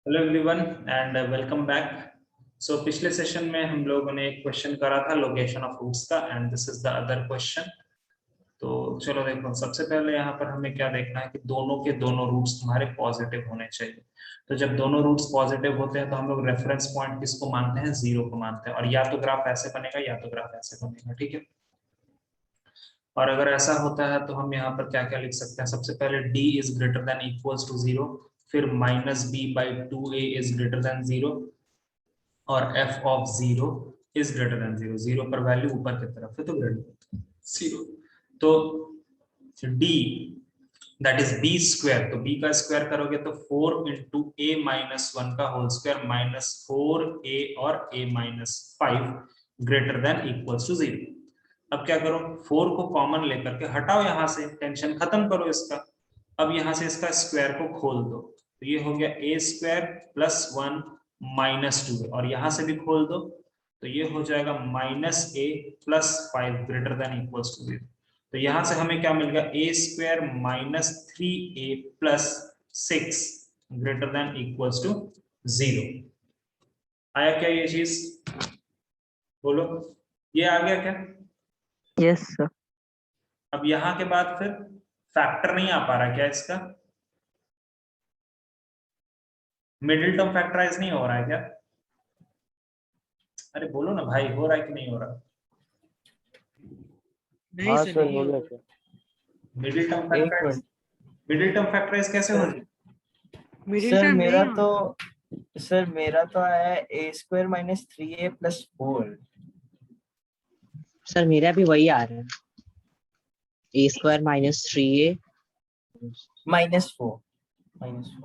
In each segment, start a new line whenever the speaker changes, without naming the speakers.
Hello everyone and welcome back. So पिछले session में हम लोगों ने एक क्वेश्चन करा था लोकेशन ऑफ रूट्स का and this is the other question. तो चलो देखो, सबसे पहले यहाँ पर हमें क्या देखना है कि दोनों के दोनों रूट्स तुम्हारे पॉजिटिव होने चाहिए। तो जब दोनों रूट्स पॉजिटिव होते हैं तो हम लोग रेफरेंस पॉइंट किसको मानते हैं? जीरो को मानते हैं। और या तो ग्राफ ऐसे बनेगा या तो ग्राफ ऐसे बनेगा, ठीक है। और अगर ऐसा होता है तो हम यहाँ पर क्या क्या लिख सकते हैं? सबसे पहले d is greater than equals to zero, फिर minus B by two A is greater than zero, और f of zero is greater than zero. Zero पर वैल्यू ऊपर की तरफ है तो ग्रेटर जीरो। तो d that is b square, तो b का स्क्वायर करोगे तो 4 इंटू ए माइनस वन का होल स्क्वायर माइनस 4a और a minus 5 greater than equals to zero. अब क्या करो, 4 को कॉमन लेकर के हटाओ, यहां से टेंशन खत्म करो इसका। अब यहां से इसका स्क्वायर को खोल दो, तो ये हो गया a square plus one minus to, और यहां से भी खोल दो तो ये हो जाएगा minus A plus 5 greater than equals to zero. तो यहां से हमें क्या मिल गया? A square minus 3a plus 6 greater than equals to zero. आया क्या ये चीज? बोलो, ये आ गया क्या?
Yes sir.
अब यहां के बाद फिर फैक्टर नहीं आ पा रहा क्या इसका? मिडिल टर्म फैक्टराइज नहीं हो रहा है क्या? अरे बोलो ना भाई, हो रहा है कि नहीं हो रहा?
नहीं
हाँ
सर,
सर,
नहीं
बोलो
होगा।
सर।
मिडिल टर्म
एक
factorise,
minute
middle term factorise कैसे हो रही?
मिडिल
सर,
टर्म
मेरा
नहीं
तो
होगा।
सर मेरा तो है A square minus 3a plus 4
sir मेरा भी वही आ रहा है, A square minus three A.
Minus 4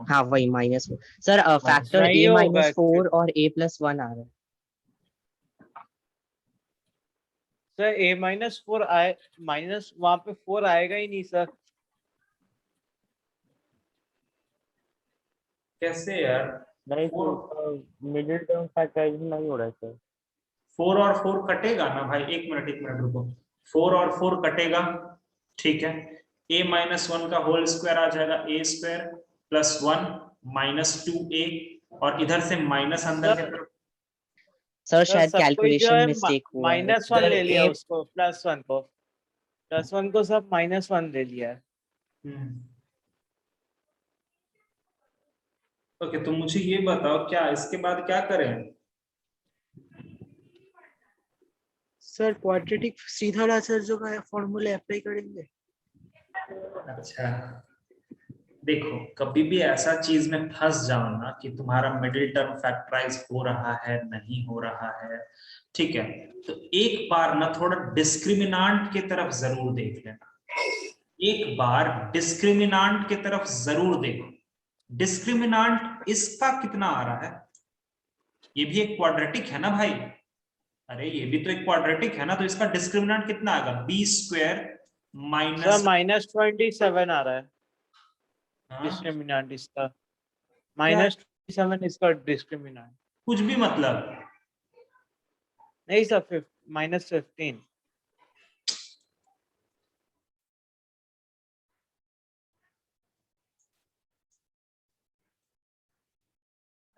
हाँ वही माइनस फोर। सर फैक्टर
नहीं
ए
होगा
माइनस फोर
actually।
और ए प्लस वन आ रहा है।
सर a माइनस फोर आए, माइनस वहां पे 4 आएगा ही नहीं सर।
कैसे यार?
नहीं
four
sir, middle term factorise नहीं हो रहा है सर।
4 और 4 कटेगा ना भाई? एक मिनट रुको। 4 और 4 कटेगा, ठीक है। a माइनस वन का होल स्क्वायर आ जाएगा A square plus one minus two A, और इधर से माइनस अंदर की तरफ।
सर
सर
शायद
सब कोई जो
कैलकुलेशन
है
मिस्टेक हुआ है।
माइनस वन
सर
ले लिया,
ए
उसको प्लस वन को सब माइनस वन ले लिया है।
ओके, तो मुझे ये बताओ क्या इसके बाद क्या करें?
सर क्वाड्रेटिक सीधा लासर जो का फॉर्मूला अप्लाई करेंगे।
अच्छा, देखो कभी भी ऐसा चीज में फंस जाओ ना कि तुम्हारा मिडिल टर्म फैक्टराइज हो रहा है नहीं हो रहा है, ठीक है, तो एक बार ना थोड़ा डिस्क्रिमिनांट की तरफ जरूर देख लेना। एक बार डिस्क्रिमिनांट की तरफ जरूर देखो। डिस्क्रिमिनांट इसका कितना आ रहा है? ये भी एक क्वाड्रेटिक है ना भाई? अरे ये भी तो एक क्वाड्रेटिक है ना, तो इसका डिस्क्रिमिनांट कितना आएगा? B square
sir
minus
minus 27 आ रहा है
हाँ?
डिस्क्रिमिनेंट इसका।
क्या?
माइनस 27 इसका डिस्क्रिमिनेंट।
कुछ भी मतलब?
नहीं सर, माइनस 15।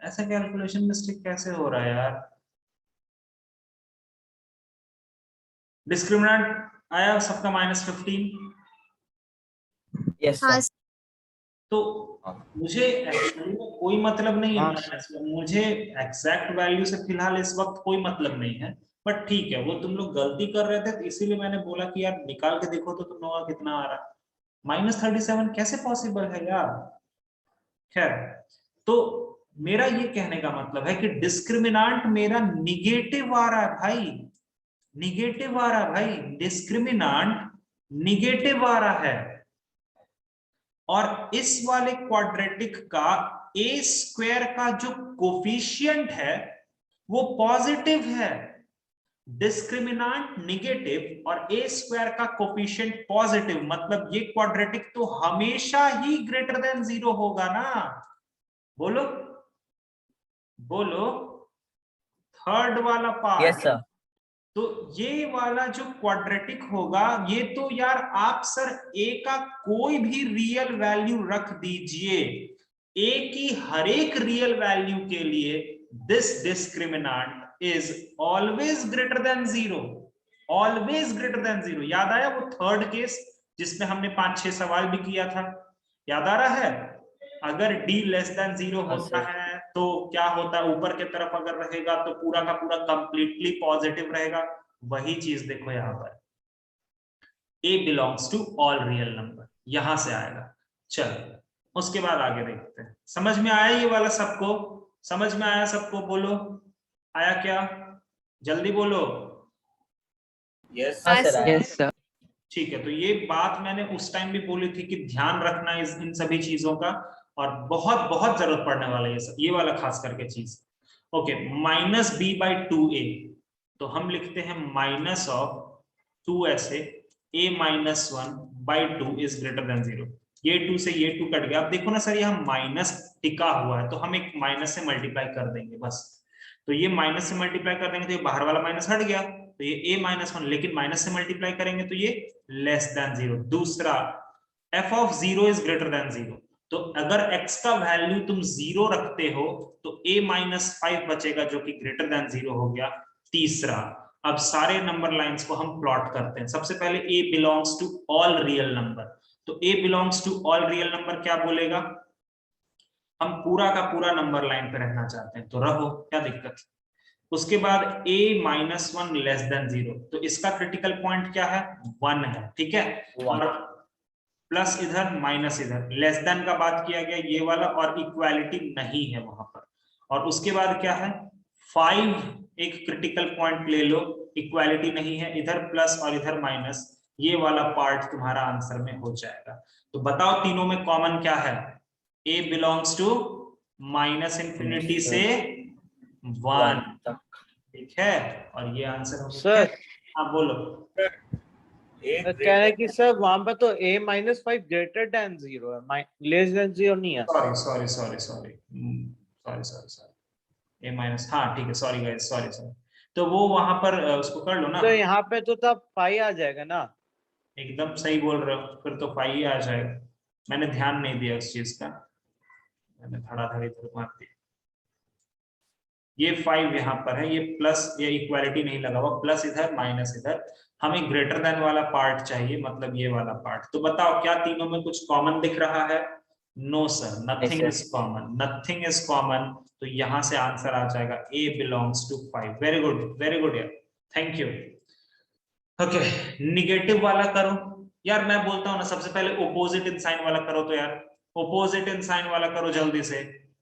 ऐसा कैलकुलेशन मिस्टेक कैसे हो रहा है यार? डिस्क्रिमिनेंट आया सबका -15।
यस
हाँ
सर।
तो मुझे एक्चुअली में कोई मतलब नहीं
हाँ
है, मुझे एग्जैक्ट वैल्यू से फिलहाल इस वक्त कोई मतलब नहीं है। बट ठीक है, वो तुम लोग गलती कर रहे थे तो इसीलिए मैंने बोला कि यार निकाल के देखो तो तुम लोगों का कितना आ रहा है। -37 कैसे पॉसिबल है यार? खैर, तो मेरा ये कहने का मतलब है कि डिस्क्रिमिनांट मेरा निगेटिव आ रहा है भाई, निगेटिव आ रहा है भाई, डिस्क्रिमिनांट निगेटिव आ रहा है। और इस वाले क्वाड्रेटिक का ए स्क्वायर का जो कोफिशिएंट है वो पॉजिटिव है। डिस्क्रिमिनांट निगेटिव और ए स्क्वायर का कोफिशिएंट पॉजिटिव, मतलब ये क्वाड्रेटिक तो हमेशा ही ग्रेटर देन जीरो होगा ना? बोलो बोलो, थर्ड वाला पार्ट।
Yes sir.
तो ये वाला जो क्वाड्रेटिक होगा, ये तो यार आप सर ए का कोई भी रियल वैल्यू रख दीजिए, a की हर एक रियल वैल्यू के लिए this discriminant is always greater than 0, always greater than 0। याद आया वो थर्ड केस जिसमें हमने 5-6 सवाल भी किया था, याद आ रहा है? अगर d लेस देन 0 होता है तो क्या होता है, ऊपर की तरफ अगर रहेगा तो पूरा का पूरा कंप्लीटली पॉजिटिव रहेगा। वही चीज देखो यहाँ पर, a belongs to all real number, यहां से आएगा। चलो उसके बाद आगे देखते हैं। समझ में आया ये वाला सबको? समझ में आया सबको? बोलो आया क्या? जल्दी बोलो।
यस सर आया।
Yes, sir.
ठीक है, तो ये बात मैंने उस टाइम भी बोली थी कि ध्यान रखना इन सभी चीजों का, और बहुत बहुत जरूरत पड़ने वाला है ये वाला खास करके चीज। Okay, minus B by 2a, तो हम लिखते हैं माइनस ऑफ 2 ऐसे a minus 1 by 2 is greater than 0। ये 2 से ये 2 कट गया। अब देखो ना सर, यहाँ माइनस टिका हुआ है तो हम एक माइनस से मल्टीप्लाई कर देंगे बस। तो ये माइनस से मल्टीप्लाई कर देंगे तो ये बाहर वाला माइनस हट गया, तो ये a माइनस 1, लेकिन माइनस से मल्टीप्लाई करेंगे तो ये लेस देन 0। दूसरा, f of 0 is greater than 0, तो अगर x का वैल्यू तुम 0 रखते हो तो a माइनस 5 बचेगा जो कि ग्रेटर देन 0 हो गया। तीसरा, अब सारे नंबर लाइंस को हम प्लॉट करते हैं। सबसे पहले a belongs to all real number, तो a belongs to all real number क्या बोलेगा? हम पूरा का पूरा नंबर लाइन पे रहना चाहते हैं तो रहो, क्या दिक्कत। उसके बाद a माइनस 1 लेस देन 0, तो इसका क्रिटिकल पॉइंट क्या है? 1 है, ठीक है। और प्लस इधर माइनस इधर, लेस देन का बात किया गया ये वाला, और इक्वालिटी नहीं है वहां पर। और उसके बाद क्या है? 5 एक क्रिटिकल पॉइंट ले लो, इक्वालिटी नहीं है, इधर प्लस और इधर माइनस, ये वाला पार्ट तुम्हारा आंसर में हो जाएगा। तो बताओ तीनों में कॉमन क्या है? a belongs to minus infinity से 1, ठीक है, और ये आंसर हो गया।
सर
हाँ बोलो।
कह रहे हैं कि सर वहां पर तो a माइनस 5 ग्रेटर देन 0 है, लेस देन 0 नहीं है।
Sorry sorry sorry sorry sorry sorry sorry, a minus, हाँ ठीक है, सॉरी गाइस, सॉरी सॉरी। तो वो वहां पर उसको कर लो ना।
तो यहाँ पे तो तब 5 आ जाएगा ना।
एकदम सही बोल रहे हो, फिर तो 5 ही आ जाएगा। मैंने ध्यान नहीं दिया उस चीज का, मैंने धड़ाधड़ी इधर मार दिया। ये 5 यहाँ पर है, ये प्लस, ये इक्वालिटी नहीं लगा हुआ, प्लस इधर माइनस इधर। हमें ग्रेटर देन वाला पार्ट चाहिए, मतलब ये वाला पार्ट। तो बताओ क्या तीनों में कुछ कॉमन दिख रहा है? No sir, nothing is common, nothing is common. तो यहां से आंसर आ जाएगा a belongs to 5। Very good, very good यार, थैंक यू। ओके, निगेटिव वाला करो यार। मैं बोलता हूँ ना, सबसे पहले ओपोजिट इन साइन वाला करो। तो यार ओपोजिट इन साइन वाला करो जल्दी से।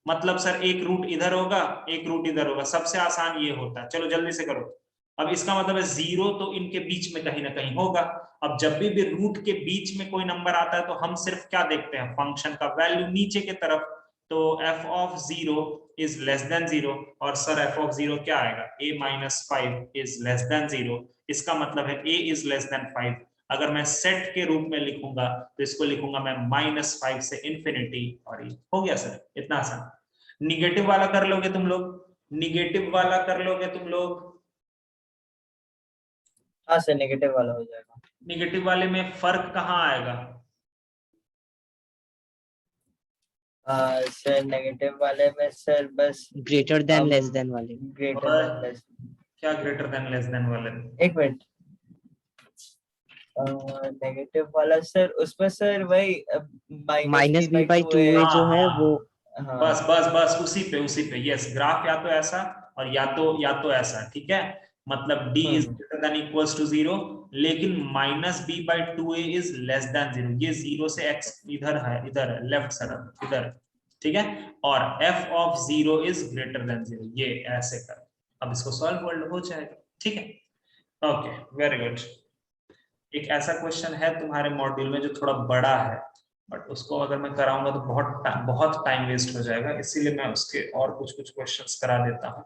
मतलब सर एक रूट इधर होगा, एक रूट इधर होगा, सबसे आसान ये होता है। चलो जल्दी से करो। अब इसका मतलब है 0 तो इनके बीच में कहीं ना कहीं होगा। अब जब भी रूट के बीच में कोई नंबर आता है तो हम सिर्फ क्या देखते हैं? फंक्शन का वैल्यू नीचे के तरफ। तो f of 0 is less than 0, और सर f ऑफ 0 क्या आएगा? a minus 5 is less than 0। इसका मतलब है a इज लेस देन 5। अगर मैं सेट के रूप में लिखूंगा तो इसको लिखूंगा मैं -5 से इंफिनिटी, और ये हो गया सर, इतना आसान। निगेटिव वाला कर लोगे तुम लोग? निगेटिव वाला कर लोगे तुम लोग?
हाँ सर, नेगेटिव वाला हो जाएगा।
निगेटिव वाले में फर्क कहाँ आएगा?
सर नेगेटिव वाले में सर बस
Greater than, less than वाले।
Greater than less.
क्या ग्रेटर देन लेस देन वाले में?
एक मिनट, नेगेटिव वाला सर, उसमें सर वही
माइनस b by 2a जो है वो।
हाँ
बस बस बस उसी पे यस। ग्राफ या तो ऐसा और या तो ऐसा, ठीक है। मतलब d is greater than equals to 0, लेकिन -b/2a इज लेस देन 0। ये 0 से x इधर है, इधर है, लेफ्ट साइड इधर, ठीक है। और f of 0 is greater than 0, ये ऐसे कर। अब इसको सॉल्व हो जाएगा, ठीक है। Okay, very good. एक ऐसा क्वेश्चन है तुम्हारे मॉड्यूल में जो थोड़ा बड़ा है, बट उसको अगर मैं कराऊंगा तो बहुत टाइम वेस्ट हो जाएगा, इसीलिए मैं उसके और कुछ क्वेश्चंस करा देता हूं।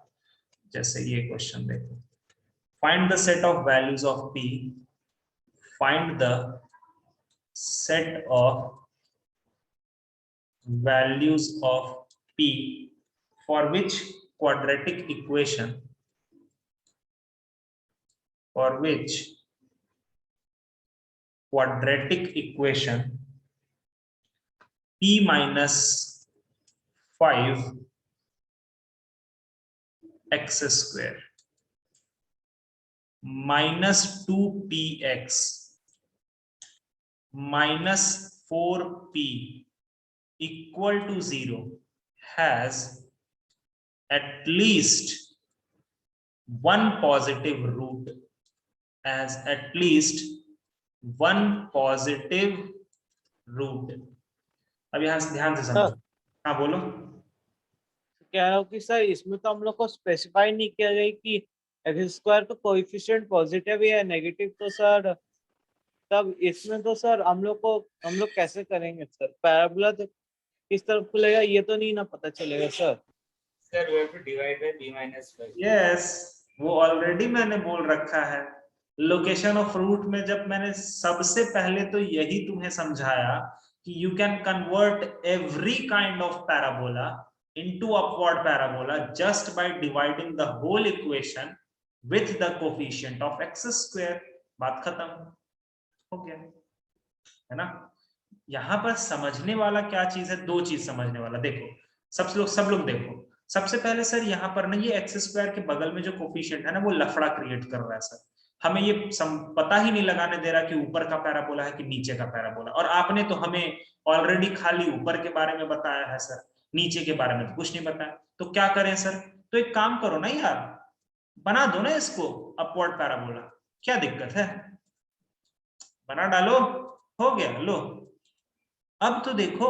जैसे ये क्वेश्चन देखो, find the set of values of p, find the set of values of p for which quadratic equation p minus 5 x square minus 2px minus 4p equal to 0 has at least one positive root, as at least one positive root. अब यहां से ध्यान से समझो। हाँ बोलो।
कह रहा हूँ कि सर इसमें तो हम लोग को स्पेसिफाई नहीं किया गया कि एक्स स्क्वायर का कोएफिशिएंट पॉजिटिव या नेगेटिव, तो सर तब इसमें तो सर हम लोग कैसे करेंगे सर? पैराबोला तो किस तरफ खुलेगा ये तो नहीं ना पता चलेगा sir.
Sir we have to divide by b minus 5.
Yes, वो ऑलरेडी मैंने बोल रखा है। लोकेशन ऑफ रूट में जब मैंने सबसे पहले तो यही तुम्हें समझाया कि you can convert every kind of parabola into upward parabola just by dividing the whole equation with the coefficient of x square. बात खत्म हो गया है ना। यहां पर समझने वाला क्या चीज है? दो चीज समझने वाला। देखो सब लोग देखो, सबसे पहले सर यहाँ पर ना ये एक्स स्क्वायर के बगल में जो कोफिशिएंट है ना वो लफड़ा क्रिएट कर रहा है सर। हमें ये पता ही नहीं लगाने दे रहा कि ऊपर का पैराबोला है कि नीचे का पैराबोला, और आपने तो हमें ऑलरेडी खाली ऊपर के बारे में बताया है सर, नीचे के बारे में तो कुछ नहीं बताया। तो क्या करें सर? तो एक काम करो ना यार, बना दो ना इसको अपवर्ड पैराबोला, क्या दिक्कत है? बना डालो, हो गया। लो अब तो देखो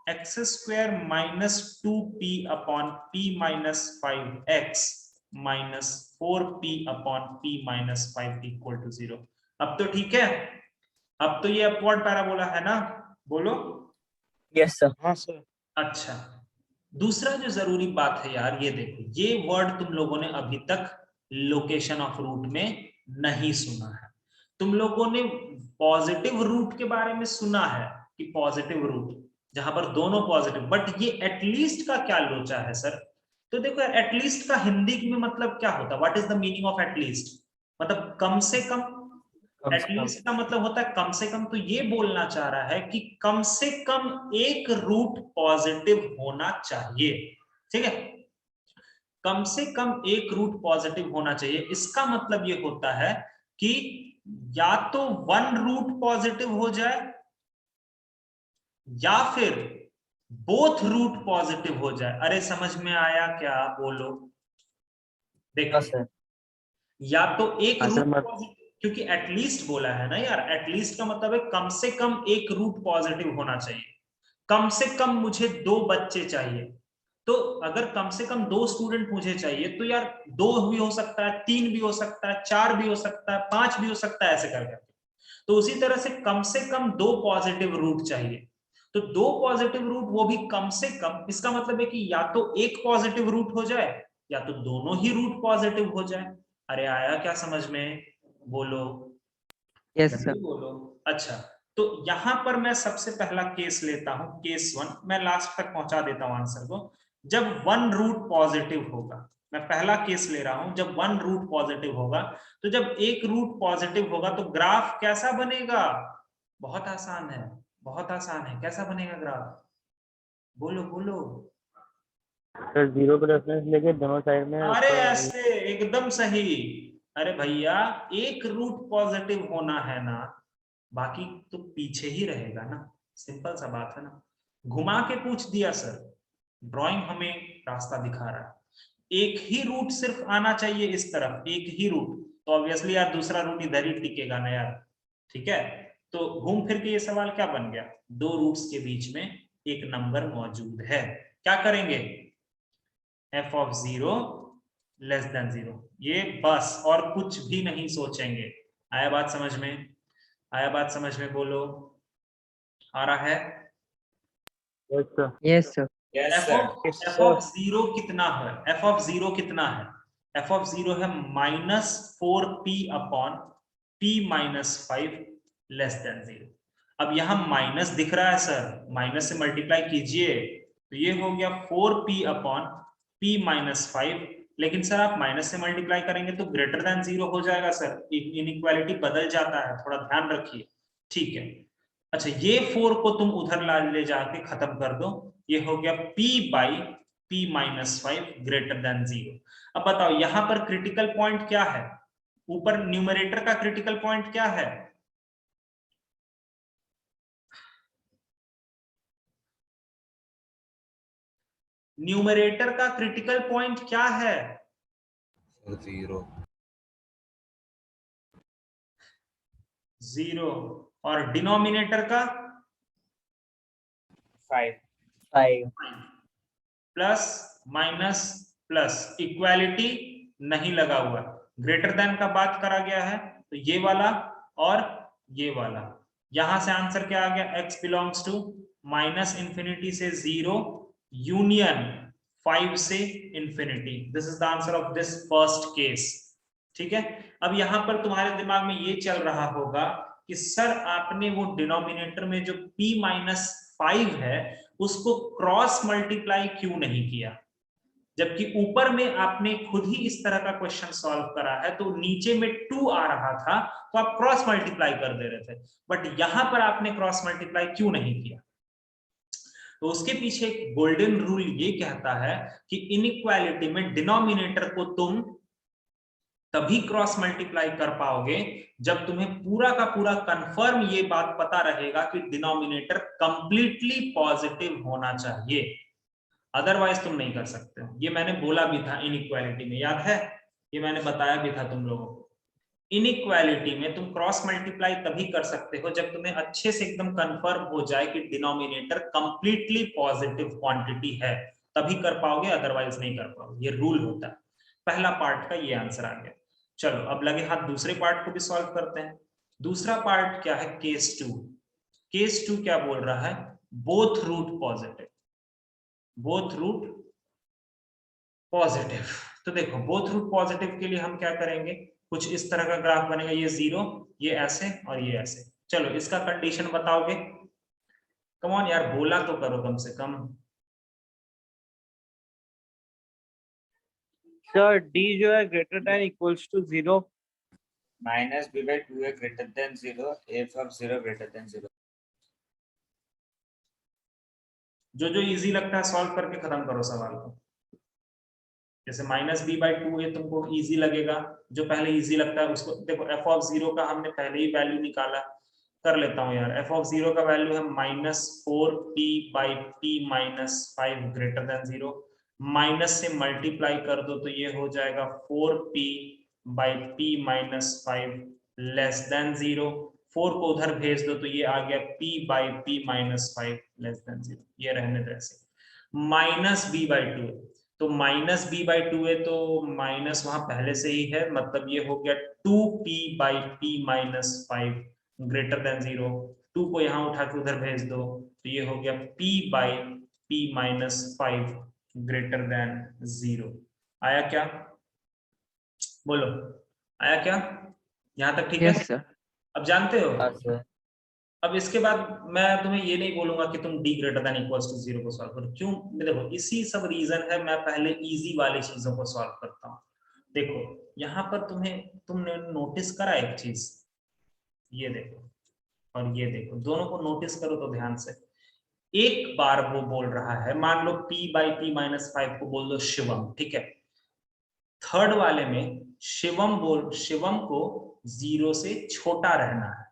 x square minus 2p upon p minus 5x minus 4p upon p minus 5 equal to 0। अब तो ठीक है, अब तो ये अपवर्ड पैराबोला है ना, बोलो।
Yes sir.
हाँ सर।
अच्छा, दूसरा जो जरूरी बात है यार, ये देखो, ये वर्ड तुम लोगों ने अभी तक लोकेशन ऑफ रूट में नहीं सुना है। तुम लोगों ने पॉजिटिव रूट के बारे में सुना है कि पॉजिटिव रूट जहां पर दोनों पॉजिटिव, बट ये एटलीस्ट का क्या लोचा है सर? तो देखो एटलीस्ट का हिंदी में मतलब क्या होता है? What is the meaning of at least? मतलब कम से कम। एटलीस्ट का मतलब होता है कम से कम। तो ये बोलना चाह रहा है कि कम से कम एक रूट पॉजिटिव होना चाहिए, ठीक है? कम से कम एक रूट पॉजिटिव होना चाहिए। इसका मतलब ये होता है कि या तो वन रूट पॉजिटिव हो जाए या फिर बोथ रूट पॉजिटिव हो जाए। अरे समझ में आया क्या? बोलो। देखो
सर
या तो एक
सर,
रूट पॉजिटिव, क्योंकि एटलीस्ट बोला है ना यार, एटलीस्ट का मतलब है कम से कम एक रूट पॉजिटिव होना चाहिए। कम से कम मुझे 2 बच्चे चाहिए, तो अगर कम से कम 2 स्टूडेंट मुझे चाहिए तो यार 2 भी हो सकता है, 3 भी हो सकता है, 4 भी हो सकता है, 5 भी हो सकता है, ऐसे करके। तो उसी तरह से कम 2 पॉजिटिव रूट चाहिए। तो 2 पॉजिटिव रूट, वो भी कम से कम। इसका मतलब है कि या तो एक पॉजिटिव रूट हो जाए या तो दोनों ही रूट पॉजिटिव हो जाए। अरे आया क्या समझ में? बोलो।
Yes sir.
बोलो। अच्छा, तो यहां पर मैं सबसे पहला केस लेता हूं, केस 1। मैं लास्ट तक पहुंचा देता हूं आंसर को। जब वन रूट पॉजिटिव होगा, मैं पहला केस ले रहा हूं, जब वन रूट पॉजिटिव होगा, तो जब एक रूट पॉजिटिव होगा तो ग्राफ कैसा बनेगा? बहुत आसान है, बहुत आसान है। कैसा बनेगा ग्राफ? बोलो बोलो।
सर जीरो को रेफरेंस लेके दोनों साइड में
अरे
उसका
ऐसे, एकदम सही। अरे भैया, एक रूट पॉजिटिव होना है ना, बाकी तो पीछे ही रहेगा ना। सिंपल सा बात है ना। घुमा के पूछ दिया सर, ड्राइंग हमें रास्ता दिखा रहा है। एक ही रूट सिर्फ आना चाहिए इस तरफ, एक ही रूट। तो ऑब्वियसली यार दूसरा रूट इधर ही टिकेगा ना यार, ठीक है? तो घूम फिर के ये सवाल क्या बन गया? 2 रूट्स के बीच में एक नंबर मौजूद है। क्या करेंगे? f of 0 लेस देन 0, ये बस, और कुछ भी नहीं सोचेंगे। आया बात समझ में? आया बात समझ में? बोलो। आ रहा है?
Yes sir.
Yes sir.
f of 0 कितना है? f of 0 कितना है? f of 0 है minus 4p upon p minus 5 less than 0। अब यहां माइनस दिख रहा है सर, माइनस से मल्टीप्लाई कीजिए तो ये हो गया 4p अपॉन p माइनस 5। लेकिन सर आप माइनस से मल्टीप्लाई करेंगे तो ग्रेटर देन 0 हो जाएगा सर, इनइक्वालिटी बदल जाता है, थोड़ा ध्यान रखिए, ठीक है? अच्छा, ये 4 को तुम उधर ले जाके खत्म कर दो, ये हो गया p by p minus 5 greater than 0। अब बताओ यहां पर क्रिटिकल पॉइंट क्या है, ऊपर न्यूमरेटर का क्रिटिकल पॉइंट क्या है? न्यूमरेटर का क्रिटिकल पॉइंट क्या है? 0। और डिनोमिनेटर का
5
5
प्लस प्लस इक्वालिटी नहीं लगा हुआ, ग्रेटर देन का बात करा गया है, तो ये वाला और ये वाला। यहां से आंसर क्या आ गया, x belongs to minus infinity से 0 यूनियन 5 से infinity. This is the answer of this first case. ठीक है, अब यहां पर तुम्हारे दिमाग में ये चल रहा होगा कि सर आपने वो डिनोमिनेटर में जो p माइनस 5 है उसको क्रॉस मल्टीप्लाई क्यों नहीं किया, जबकि ऊपर में आपने खुद ही इस तरह का क्वेश्चन सॉल्व करा है, तो नीचे में 2 आ रहा था तो आप क्रॉस मल्टीप्लाई कर दे रहे थे, बट यहां पर आपने क्रॉस मल्टीप्लाई क्यों नहीं किया? तो उसके पीछे एक गोल्डन रूल ये कहता है कि इनइक्वालिटी में डिनोमिनेटर को तुम तभी क्रॉस मल्टीप्लाई कर पाओगे जब तुम्हें पूरा का पूरा कंफर्म ये बात पता रहेगा कि डिनोमिनेटर कंप्लीटली पॉजिटिव होना चाहिए, अदरवाइज तुम नहीं कर सकते हो। ये मैंने बोला भी था इनइक्वालिटी में, याद है, ये मैंने बताया भी था तुम लोगों को। इनइक्वालिटी में तुम क्रॉस मल्टीप्लाई तभी कर सकते हो जब तुम्हें अच्छे से एकदम कंफर्म हो जाए कि डिनोमिनेटर कंप्लीटली पॉजिटिव क्वांटिटी है, तभी कर पाओगे, अदरवाइज नहीं कर पाओगे। ये रूल होता है। पहला पार्ट का ये आंसर आ गया। चलो अब लगे हाथ दूसरे पार्ट को भी सॉल्व करते हैं। दूसरा पार्ट क्या है, केस 2। केस 2 क्या बोल रहा है, both root positive, both root positive. तो देखो बोथ रूट पॉजिटिव के लिए हम क्या करेंगे, कुछ इस तरह का ग्राफ बनेगा, ये 0, ये ऐसे और ये ऐसे। चलो इसका कंडीशन बताओगे, कम ऑन यार, बोला तो करो कम से कम।
सर d जो है greater than equals to 0
minus b by 2a greater than 0, f of 0 greater than 0.
जो इजी लगता है सॉल्व करके खत्म करो सवाल को। जैसे माइनस बी बाई 2 ये तुमको इजी लगेगा, जो पहले इजी लगता है उसको देखो। एफ ऑफ 0 का हमने पहले ही वैल्यू निकाला, कर लेता हूं यार। एफ ऑफ 0 का वैल्यू है -4p by p minus 5 greater than 0। Minus से मल्टीप्लाई कर दो तो ये हो जाएगा 4p by p minus 5 less than 0। 4 को उधर भेज दो तो ये आ गया p by p minus 5 less than 0। ये रहने दो ऐसे। माइनस b बाई 2, तो माइनस b बाई 2 है तो माइनस वहां पहले से ही है, मतलब ये हो गया 2p by p minus 5 greater than 0। 2 को यहाँ उठा के उधर भेज दो तो ये हो गया p by p minus 5 greater than 0। आया क्या, बोलो आया क्या, यहाँ तक ठीक है?
Yes sir.
अब जानते हो।
हाँ सर।
अब इसके बाद मैं तुम्हें ये नहीं बोलूंगा कि तुम d greater than equals to 0 को सॉल्व करो, क्यों? देखो इसी सब रीजन है मैं पहले इजी वाली चीजों को सॉल्व करता हूँ। देखो यहाँ पर तुमने नोटिस करा एक चीज, ये देखो और ये देखो, दोनों को नोटिस करो तो ध्यान से। एक बार वो बोल रहा है, मान लो p बाई p माइनस 5 को बोल दो शिवम, ठीक है। थर्ड वाले में शिवम को 0 से छोटा रहना है।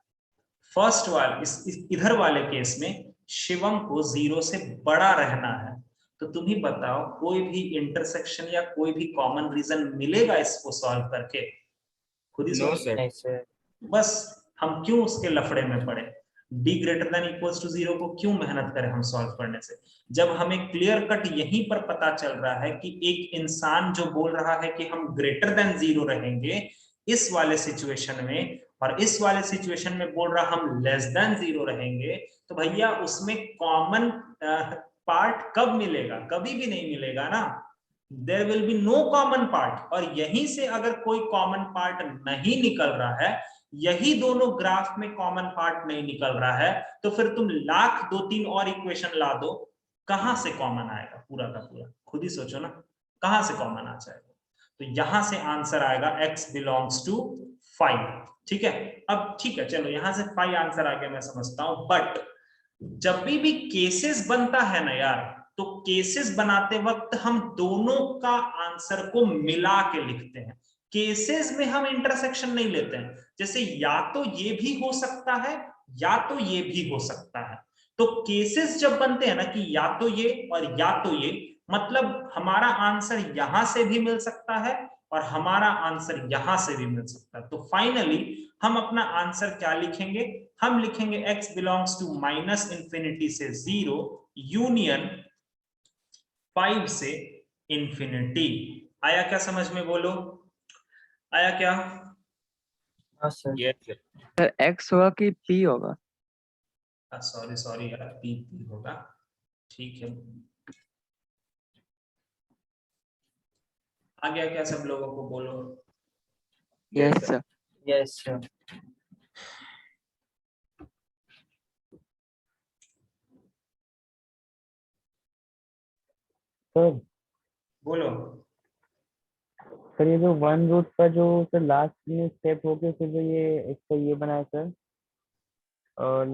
फर्स्ट वाले इधर वाले केस में शिवम को 0 से बड़ा रहना है। तो तुम ही बताओ कोई भी इंटरसेक्शन या कोई भी कॉमन रीजन मिलेगा इसको सॉल्व करके? खुद ही
No,
सोचो।
sir.
नहीं सर।
बस हम क्यों उसके लफड़े में पड़े, d greater than equals to 0 को क्यों मेहनत करें हम सॉल्व करने से, जब हमें क्लियर कट यहीं पर पता चल रहा है कि एक इंसान जो बोल रहा है कि हम ग्रेटर देन 0 रहेंगे इस वाले सिचुएशन में, और इस वाले सिचुएशन में बोल रहा हम लेस देन 0 रहेंगे, तो भैया उसमें कॉमन पार्ट कब मिलेगा? कभी भी नहीं मिलेगा ना। There will be no common part. और यहीं से अगर कोई कॉमन पार्ट नहीं निकल रहा है, यही दोनों ग्राफ में कॉमन पार्ट नहीं निकल रहा है, तो फिर तुम लाख 2-3 और इक्वेशन ला दो, कहां से कॉमन आएगा? पूरा का पूरा खुद ही सोचो ना, कहां से कॉमन आ जाएगा? तो यहां से आंसर आएगा x बिलोंग्स टू 5। ठीक है, अब ठीक है चलो यहां से 5 आंसर आ गया, मैं समझता हूं। बट जब भी केसेस बनता है ना यार, तो केसेस बनाते वक्त हम दोनों का आंसर को मिला के लिखते हैं। केसेस में हम इंटरसेक्शन नहीं लेते हैं, जैसे या तो ये भी हो सकता है या तो ये भी हो सकता है। तो केसेस जब बनते हैं ना कि या तो ये और या तो ये, मतलब हमारा आंसर यहां से भी मिल सकता है और हमारा आंसर यहां से भी मिल सकता है। तो फाइनली हम अपना आंसर क्या लिखेंगे, हम लिखेंगे x बिलोंग्स टू -∞ से 0 यूनियन 5 से इंफिनिटी। आया क्या समझ में, बोलो आया क्या?
हाँ सर।
Yes.
सर एक्स होगा कि पी होगा?
सॉरी सॉरी यार, पी होगा, ठीक है। आ गया क्या सब लोगों को, बोलो।
Yes sir.
Yes sir.
Sir
बोलो।
सर ये जो वन रूट का जो सर लास्ट में स्टेप हो गया, फिर जो ये इसका ये बनाया सर, और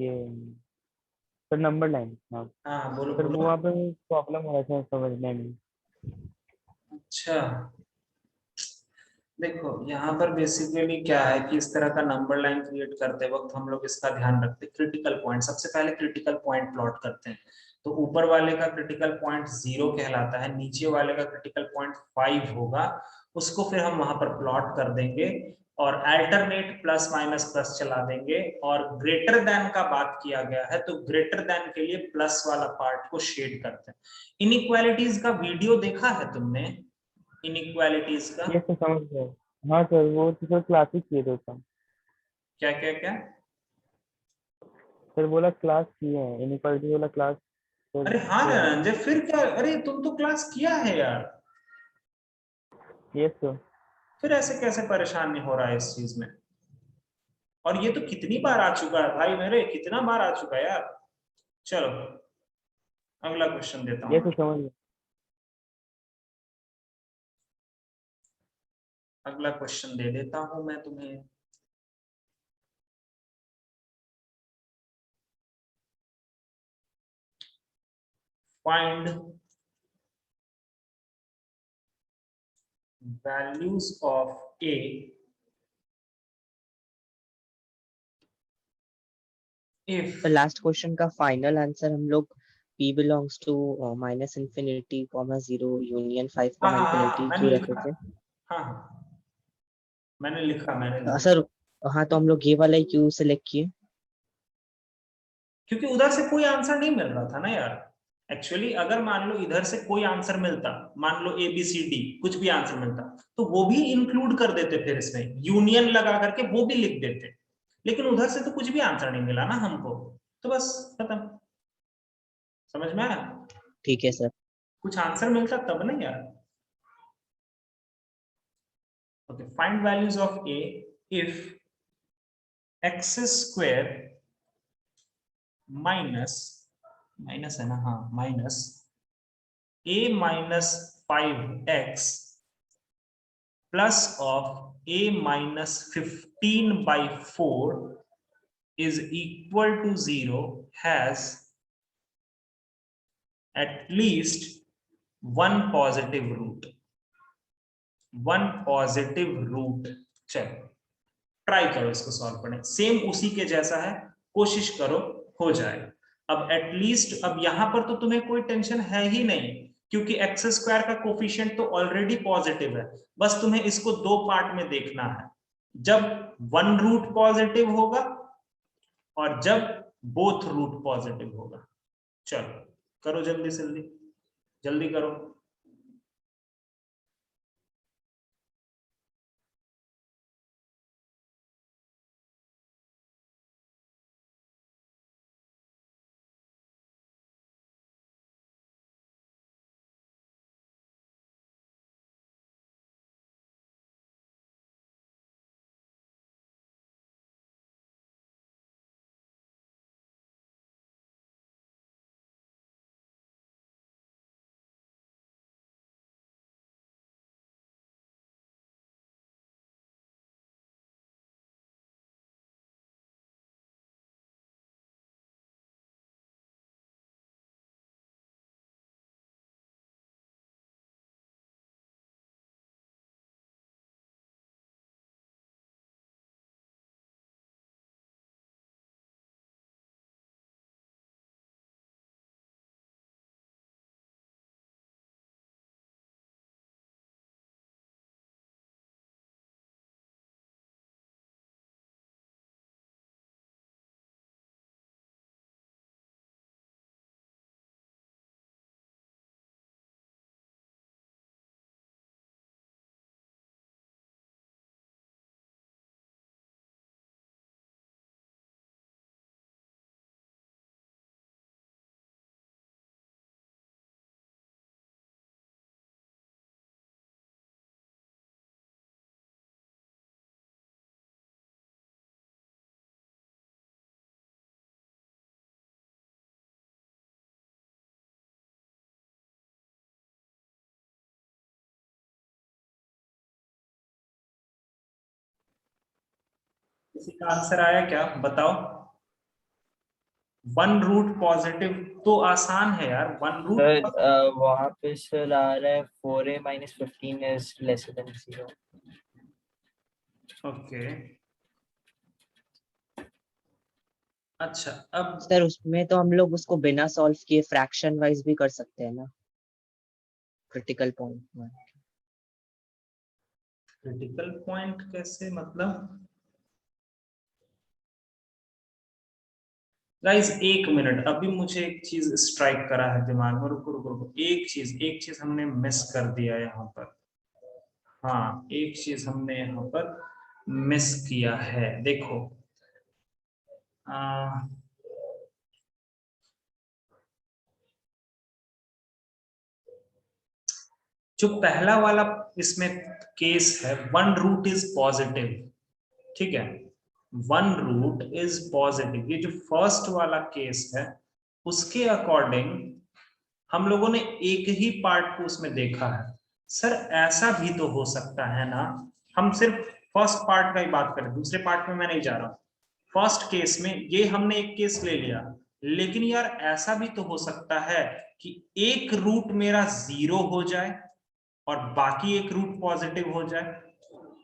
ये सर नंबर लाइन, हाँ
हाँ बोलो
सर, वो
बोलो।
वहाँ पे प्रॉब्लम हो रहा था समझने में।
अच्छा देखो, यहाँ पर बेसिकली क्या है कि इस तरह का नंबर लाइन क्रिएट करते वक्त हम लोग इसका ध्यान रखते हैं, क्रिटिकल पॉइंट सबसे पहले क्रिटिकल पॉइंट प्लॉट करते हैं। तो ऊपर वाले का क्रिटिकल पॉइंट 0 कहलाता है, नीचे वाले का क्रिटिकल पॉइंट 5 होगा, उसको फिर हम वहां पर प्लॉट कर देंगे और अल्टरनेट प्लस माइनस प्लस चला देंगे। और ग्रेटर देन का बात किया गया है तो ग्रेटर देन के लिए प्लस वाला पार्ट को शेड करते हैं। इनइक्वालिटीज का वीडियो देखा है तुमने, इनइक्वालिटीज का?
ये तो समझ गए। हाँ सर, वो तो सर क्लास ही किए थे उसका।
क्या क्या क्या?
सर बोला क्लास किए हैं, इनइक्वालिटी वाला क्लास सर
अरे हाँ
किया है।
रंजय, फिर क्या, अरे तुम तो क्लास किया है यार,
यस सर।
फिर ऐसे कैसे परेशान नहीं हो रहा है इस चीज में? और ये तो कितनी बार आ चुका है भाई मेरे, कितना बार आ चुका है यार। चलो अगला क्वेश्चन देता
ये
हूँ।
तो समझ गए।
अगला क्वेश्चन दे देता हूं मैं तुम्हें। Find values of A if.
तो लास्ट क्वेश्चन का फाइनल आंसर हम लोग p बिलोंग्स टू -∞, 0 यूनियन 5,
हाँ हाँ हाँ
इंफिनिटी
मैंने
क्यों
लिखा।
रखे थे?
हाँ हाँ मैंने लिखा, मैंने लिखा।
सर हाँ, तो हम लोग ये वाला क्यों सिलेक्ट किए?
क्योंकि उधर से कोई आंसर नहीं मिल रहा था ना यार। एक्चुअली अगर मान लो इधर से कोई आंसर मिलता, मान लो ए बी सी डी कुछ भी आंसर मिलता, तो वो भी इंक्लूड कर देते, फिर इसमें यूनियन लगा करके वो भी लिख देते। लेकिन उधर से तो कुछ भी आंसर नहीं मिला ना हमको, तो बस खत्म। समझ में आया?
ठीक है सर।
कुछ आंसर मिलता तब ना यार। Okay, find values of A if x square minus, minus है ना, हाँ minus a minus 5x plus of a minus 15/4 is equal to 0 has at least one positive root, one positive root। चलो try करो इसको solve करने, same उसी के जैसा है, कोशिश करो हो जाए। अब एटलीस्ट, अब यहां पर तो तुम्हें कोई टेंशन है ही नहीं, क्योंकि एक्स स्क्वायर का कोफिशिएंट तो ऑलरेडी पॉजिटिव है। बस तुम्हें इसको दो पार्ट में देखना है, जब वन रूट पॉजिटिव होगा और जब बोथ रूट पॉजिटिव होगा। चलो करो जल्दी जल्दी, जल्दी करो। किसी का आंसर आया क्या बताओ? वन रूट पॉजिटिव तो आसान है यार, वन रूट।
सर वहाँ पे सर आ रहा है 4a minus 15 is lesser than 0.
Okay अच्छा, अब
सर उसमें तो हम लोग उसको बिना सॉल्व किए फ्रैक्शन वाइज भी कर सकते हैं ना, क्रिटिकल पॉइंट में।
क्रिटिकल पॉइंट कैसे मतलब? गाइस एक मिनट, अभी मुझे एक चीज स्ट्राइक करा है दिमाग में, रुको रुको रुको, एक चीज हमने मिस कर दिया यहाँ पर। हाँ एक चीज हमने यहाँ पर मिस किया है, देखो जो पहला वाला इसमें केस है, वन रूट इज पॉजिटिव, ठीक है, वन रूट इज पॉजिटिव। ये जो फर्स्ट वाला केस है उसके अकॉर्डिंग हम लोगों ने एक ही पार्ट को उसमें देखा है। सर ऐसा भी तो हो सकता है ना, हम सिर्फ फर्स्ट पार्ट का ही बात करें, दूसरे पार्ट में मैं नहीं जा रहा हूं। फर्स्ट केस में ये हमने एक केस ले लिया, लेकिन यार ऐसा भी तो हो सकता है कि एक रूट मेरा 0 हो जाए और बाकी एक रूट पॉजिटिव हो जाए,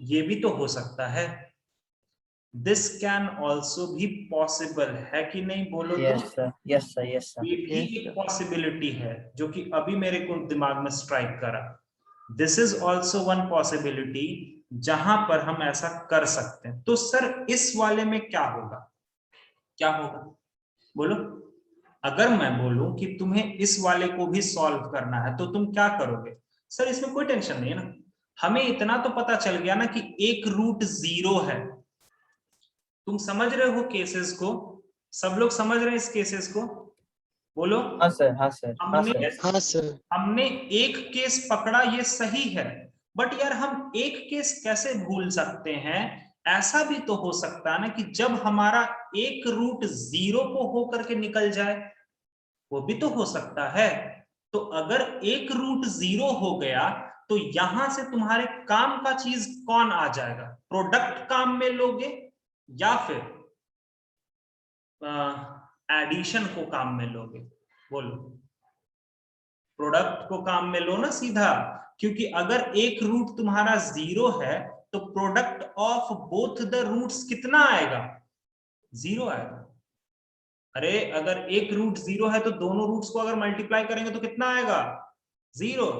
ये भी तो हो सकता है। दिस कैन ऑल्सो भी पॉसिबल है कि नहीं, बोलो
Yes
तो?
sir. Yes sir. Yes sir.
ये भी एक पॉसिबिलिटी है जो कि अभी मेरे को दिमाग में स्ट्राइक करा। This is also one possibility जहां पर हम ऐसा कर सकते हैं। तो सर इस वाले में क्या होगा, क्या होगा बोलो? अगर मैं बोलूं कि तुम्हें इस वाले को भी सॉल्व करना है तो तुम क्या करोगे? सर इसमें कोई टेंशन नहीं है ना, हमें इतना तो पता चल गया ना कि एक रूट 0 है। तुम समझ रहे हो केसेस को? सब लोग समझ रहे हैं इस केसेस को? बोलो।
हाँ सर. हाँ सर. हाँ
हमने
सर.
हाँ सर।
हमने एक केस पकड़ा, ये सही है, बट यार हम एक केस कैसे भूल सकते हैं? ऐसा भी तो हो सकता है ना कि जब हमारा एक रूट 0 को होकर के निकल जाए, वो भी तो हो सकता है। तो अगर एक रूट 0 हो गया तो यहां से तुम्हारे काम का चीज कौन आ जाएगा? प्रोडक्ट काम में लोगे या फिर एडिशन को काम में लोगे? बोलो। प्रोडक्ट को काम में लो ना सीधा, क्योंकि अगर एक रूट तुम्हारा 0 है तो product of both the roots कितना आएगा? 0 आएगा। अरे अगर एक रूट 0 है तो दोनों रूट्स को अगर मल्टीप्लाई करेंगे तो कितना आएगा? 0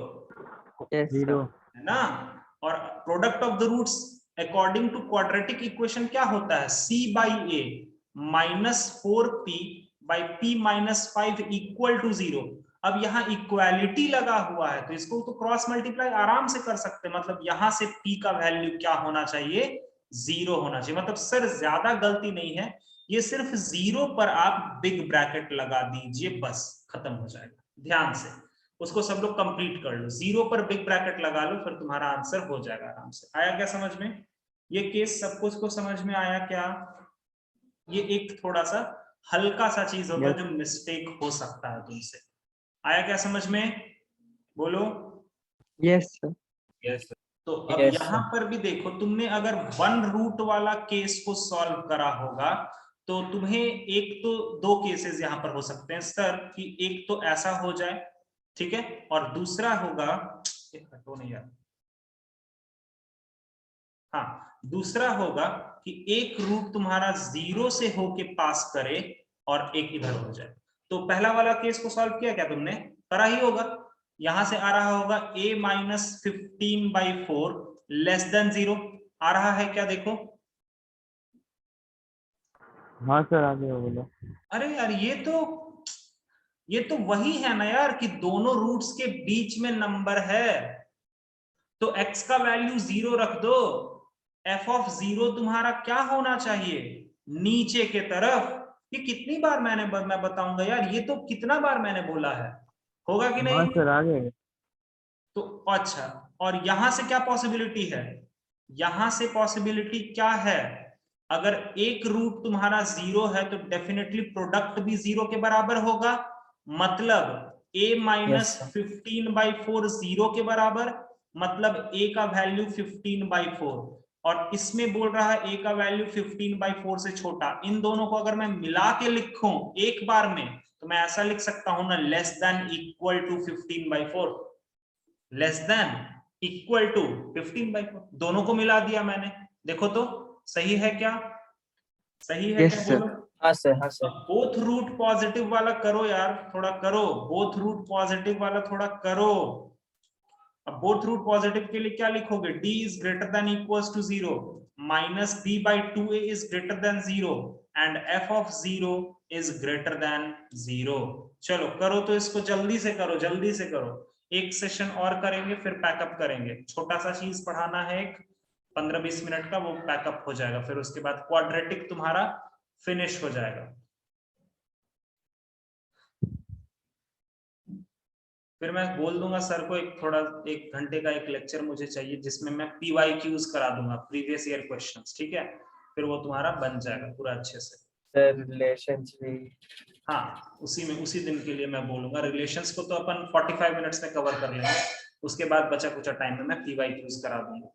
Yes,
जीरो
sir.
है ना। और product of the roots according to quadratic equation क्या होता है? c by a minus 4p by p minus 5 equal to 0। अब यहाँ इक्वालिटी लगा हुआ है तो इसको तो क्रॉस मल्टीप्लाई आराम से कर सकते हैं। मतलब यहाँ से p का वैल्यू क्या होना चाहिए? 0 होना चाहिए। मतलब सर ज्यादा गलती नहीं है, ये सिर्फ 0 पर आप बिग ब्रैकेट लगा दीजिए, बस खत्म हो जाएगा। ध्यान से उसको सब लोग कंप्लीट कर लो, 0 पर बिग ब्रैकेट लगा लो, फिर तुम्हारा आंसर हो जाएगा आराम से। आया क्या समझ में? ये केस सब कुछ को समझ में आया क्या? ये एक थोड़ा सा हल्का सा चीज होता है जो मिस्टेक हो सकता है तुमसे। आया क्या समझ में? बोलो।
Yes, sir.
Yes, sir.
तो अब
Yes,
यहाँ पर भी देखो, तुमने अगर वन रूट वाला केस को सॉल्व करा होगा तो तुम्हें एक तो दो केसेस यहाँ पर हो सकते हैं सर, कि एक तो ऐसा हो जाए, ठीक है, और दूसरा होगा, हटो नहीं यार, हाँ दूसरा होगा कि एक रूट तुम्हारा 0 से होके पास करे और एक इधर हो जाए। तो पहला वाला केस को सॉल्व किया क्या तुमने? करा ही होगा। यहां से आ रहा होगा a माइनस 15/4 लेस देन 0 आ रहा है क्या? देखो।
हाँ सर आगे बोलो।
अरे यार ये तो वही है ना यार कि दोनों रूट्स के बीच में नंबर है, तो x का वैल्यू 0 रख दो। f ऑफ 0 तुम्हारा क्या होना चाहिए? नीचे के तरफ। ये कितनी बार मैं बताऊंगा यार, ये तो कितना बार मैंने बोला है, होगा कि
हाँ
नहीं?
सर आगे।
तो अच्छा, और यहां से क्या पॉसिबिलिटी है? यहां से पॉसिबिलिटी क्या है? अगर एक रूट तुम्हारा 0 है तो डेफिनेटली प्रोडक्ट भी 0 के बराबर होगा। मतलब a माइनस 15/4 0 के बराबर, मतलब a का वैल्यू 15/4। और इसमें बोल रहा है a का वैल्यू 15/4 से छोटा। इन दोनों को अगर मैं मिला के लिखूं एक बार में तो मैं ऐसा लिख सकता हूं ना, less than equal to 15/4, less than equal to 15/4, दोनों को मिला दिया मैंने। देखो तो सही है क्या, सही है
Yes,
क्या
sir.
बोलो।
हाँ सर, हाँ सर।
बोथ रूट पॉजिटिव वाला करो यार, थोड़ा करो, बोथ रूट पॉजिटिव वाला थोड़ा करो। अब बोथ रूट पॉजिटिव के लिए क्या लिखोगे, d is greater than equals to 0, minus b/2a is greater than 0 and f of 0 is greater than 0। चलो करो तो इसको, जल्दी से करो, जल्दी से करो। एक सेशन और करेंगे फिर पैकअप करेंगे, छोटा सा चीज पढ़ाना है, एक 15-20 मिनट का, वो पैकअप हो जाएगा। फिर उसके बाद क्वाड्रेटिक तुम्हारा फिनिश हो जाएगा। फिर मैं बोल दूंगा सर को एक थोड़ा 1 घंटे का एक लेक्चर मुझे चाहिए जिसमें मैं PYQs करा दूंगा, प्रीवियस ईयर क्वेश्चंस, ठीक है। फिर वो तुम्हारा बन जाएगा पूरा अच्छे से।
सर रिलेशंस भी।
हाँ, उसी दिन के लिए मैं बोलूंगा। रिलेशंस को तो अपन 45 मिनट्स में कवर कर लेंगे, उसके बाद बचा कुछ टाइम में मैं PYQs करा दूंगा।